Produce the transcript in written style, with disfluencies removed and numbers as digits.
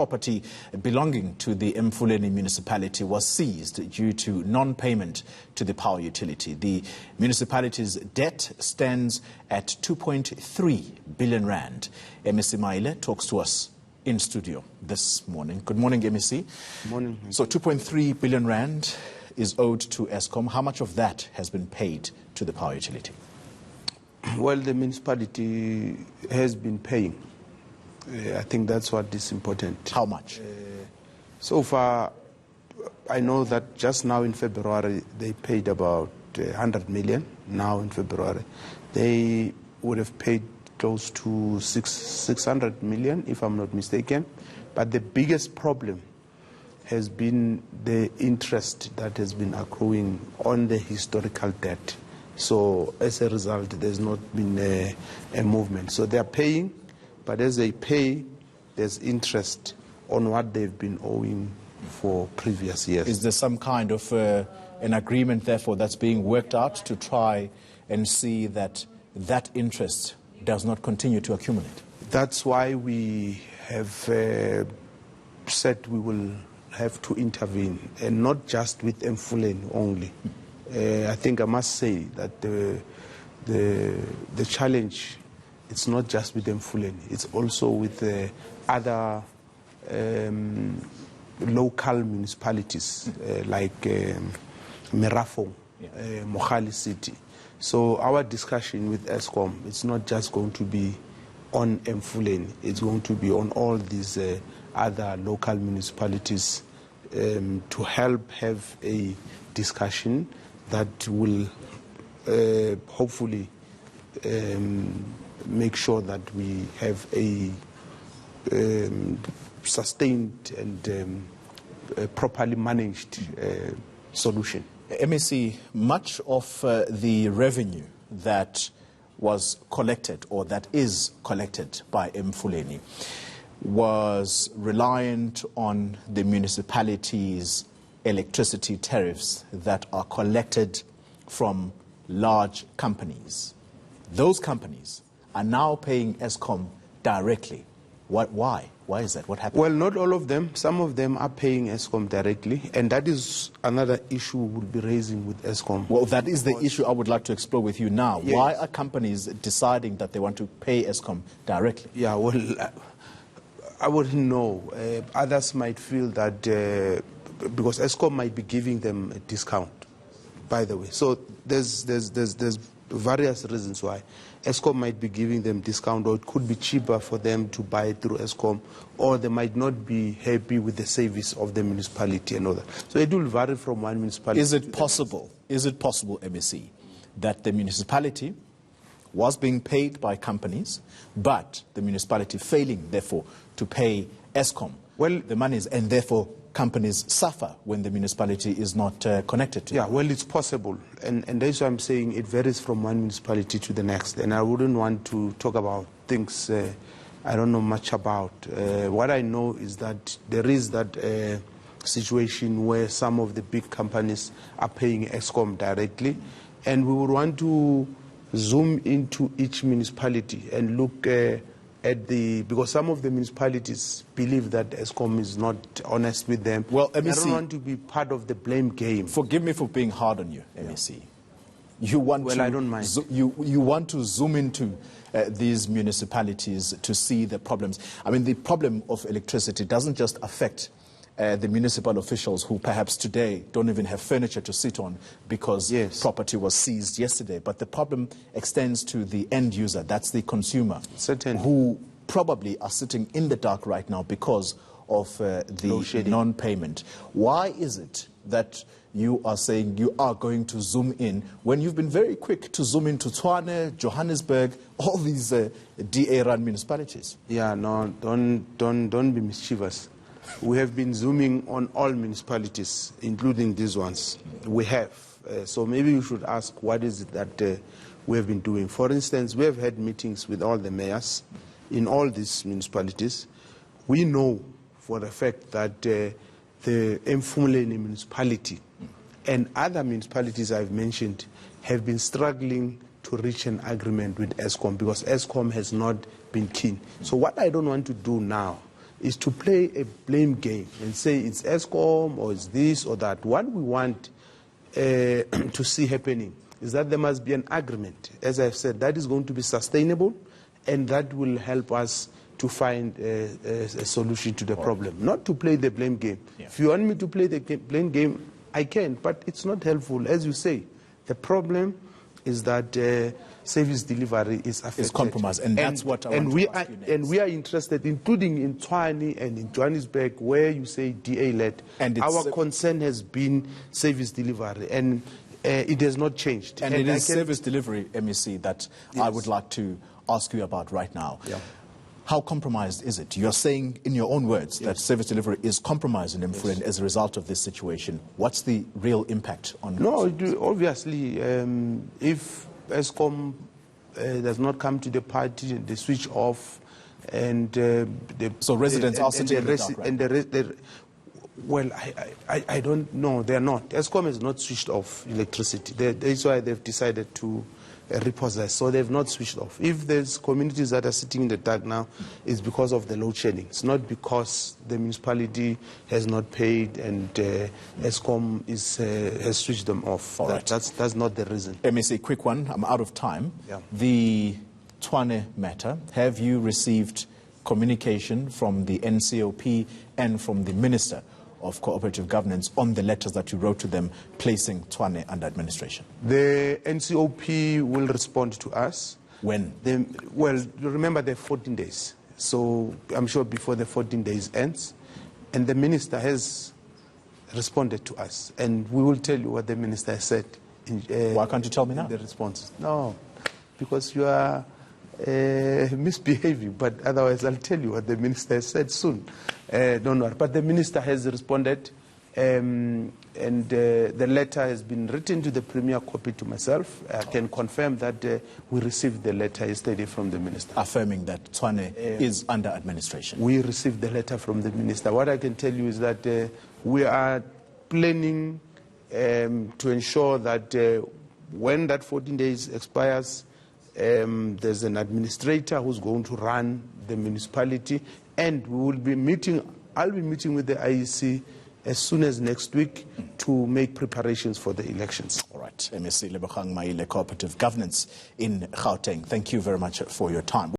Property belonging to the Emfuleni Municipality was seized due to non-payment to the power utility. The municipality's debt stands at 2.3 billion rand. MEC Maile talks to us in studio this morning. Good morning, MEC. Good morning. So 2.3 billion rand is owed to Eskom. How much of that has been paid to the power utility? Well, the municipality has been paying. I think that's what is important. How much? So far, I know that just now in February, they paid about 100 million. Now in February, they would have paid close to 600 million, if I'm not mistaken. But the biggest problem has been the interest that has been accruing on the historical debt. So as a result, there's not been a movement. So they are paying. But as they pay, there's interest on what they've been owing for previous years. Is there some kind of an agreement, therefore, that's being worked out to try and see that that interest does not continue to accumulate? That's why we have said we will have to intervene, and not just with Emfuleni only. I think I must say that the challenge, it's not just with Emfuleni, it's also with other local municipalities like Merafong, Mohali City. So our discussion with Eskom, it's not just going to be on Emfuleni, it's going to be on all these other local municipalities to help have a discussion that will hopefully make sure that we have a sustained and properly managed solution. MEC, much of the revenue that was collected or that is collected by Emfuleni was reliant on the municipality's electricity tariffs that are collected from large companies. Those companies are now paying Eskom directly. Why? Why is that? What happened? Well, not all of them. Some of them are paying Eskom directly, and that is another issue we'll be raising with Eskom. Well, that is the issue I would like to explore with you now. Yes. Why are companies deciding that they want to pay Eskom directly? Yeah, well, I wouldn't know. Others might feel that because Eskom might be giving them a discount, by the way. So there's various reasons why. Eskom might be giving them discount, or it could be cheaper for them to buy through Eskom, or they might not be happy with the service of the municipality and all that. So it will vary from one municipality. Is it possible, MEC, that the municipality was being paid by companies, but the municipality failing, therefore, to pay Eskom the monies, and therefore companies suffer when the municipality is not connected to them? Well, it's possible. And that's why I'm saying it varies from one municipality to the next. And I wouldn't want to talk about things I don't know much about. What I know is that there is that situation where some of the big companies are paying Eskom directly. And we would want to zoom into each municipality and look because some of the municipalities believe that Eskom is not honest with them. Well, MEC, I don't want to be part of the blame game. Forgive me for being hard on you, MEC. You want I don't mind. You want to zoom into these municipalities to see the problems. I mean, the problem of electricity doesn't just affect the municipal officials who perhaps today don't even have furniture to sit on because property was seized yesterday. But the problem extends to the end user, that's the consumer, who probably are sitting in the dark right now because of the non-payment. Why is it that you are saying you are going to zoom in when you've been very quick to zoom into Tshwane, Johannesburg, all these DA-run municipalities? Yeah, no, don't be mischievous. We have been zooming on all municipalities, including these ones. We have. So maybe you should ask what is it that we have been doing. For instance, we have had meetings with all the mayors in all these municipalities. We know for the fact that the Emfuleni municipality and other municipalities I've mentioned have been struggling to reach an agreement with Eskom because Eskom has not been keen. So what I don't want to do now is to play a blame game and say it's Eskom or it's this or that. What we want to see happening is that there must be an agreement, as I've said, that is going to be sustainable and that will help us to find a solution to the problem, not to play the blame game. Yeah. If you want me to play the blame game, I can, but it's not helpful. As you say, the problem is that service delivery is affected. Is compromised, and that's what I want to ask you next. And we are interested, including in Tshwane and in Johannesburg, where you say DA-led. Our concern has been service delivery, and it has not changed. And it is service delivery, MEC, that yes. I would like to ask you about right now. Yeah. How compromised is it? You're saying in your own words that service delivery is compromised in Emfuleni as a result of this situation. What's the real impact on it? No, obviously, if Eskom does not come to the party, they switch off, and so residents are sitting in the dark, right? Well, I don't know. They're not. Eskom has not switched off electricity. That's why they've decided to repossess. So they've not switched off. If there's communities that are sitting in the dark now, it's because of the load shedding. It's not because the municipality has not paid and Eskom has switched them off. That's not the reason. MEC, quick one. I'm out of time. Yeah. The Tshwane matter. Have you received communication from the NCOP and from the Minister of Cooperative Governance on the letters that you wrote to them placing Tshwane under administration? The NCOP will respond to us. When? Well, remember there are 14 days. So I'm sure before the 14 days ends. And the Minister has responded to us. And we will tell you what the Minister has said. Why can't you tell me now? The response. No, because you are misbehaving, but otherwise I'll tell you what the Minister has said soon. Don't worry. But the Minister has responded, and the letter has been written to the Premier, copied to myself. I can confirm that we received the letter yesterday from the Minister. Affirming that Tshwane is under administration. We received the letter from the Minister. What I can tell you is that we are planning to ensure that when that 14 days expires, there's an administrator who's going to run the municipality, and we will be meeting. I'll be meeting with the IEC as soon as next week to make preparations for the elections. All right. MEC Lebogang Maile, Cooperative Governance in Gauteng. Thank you very much for your time.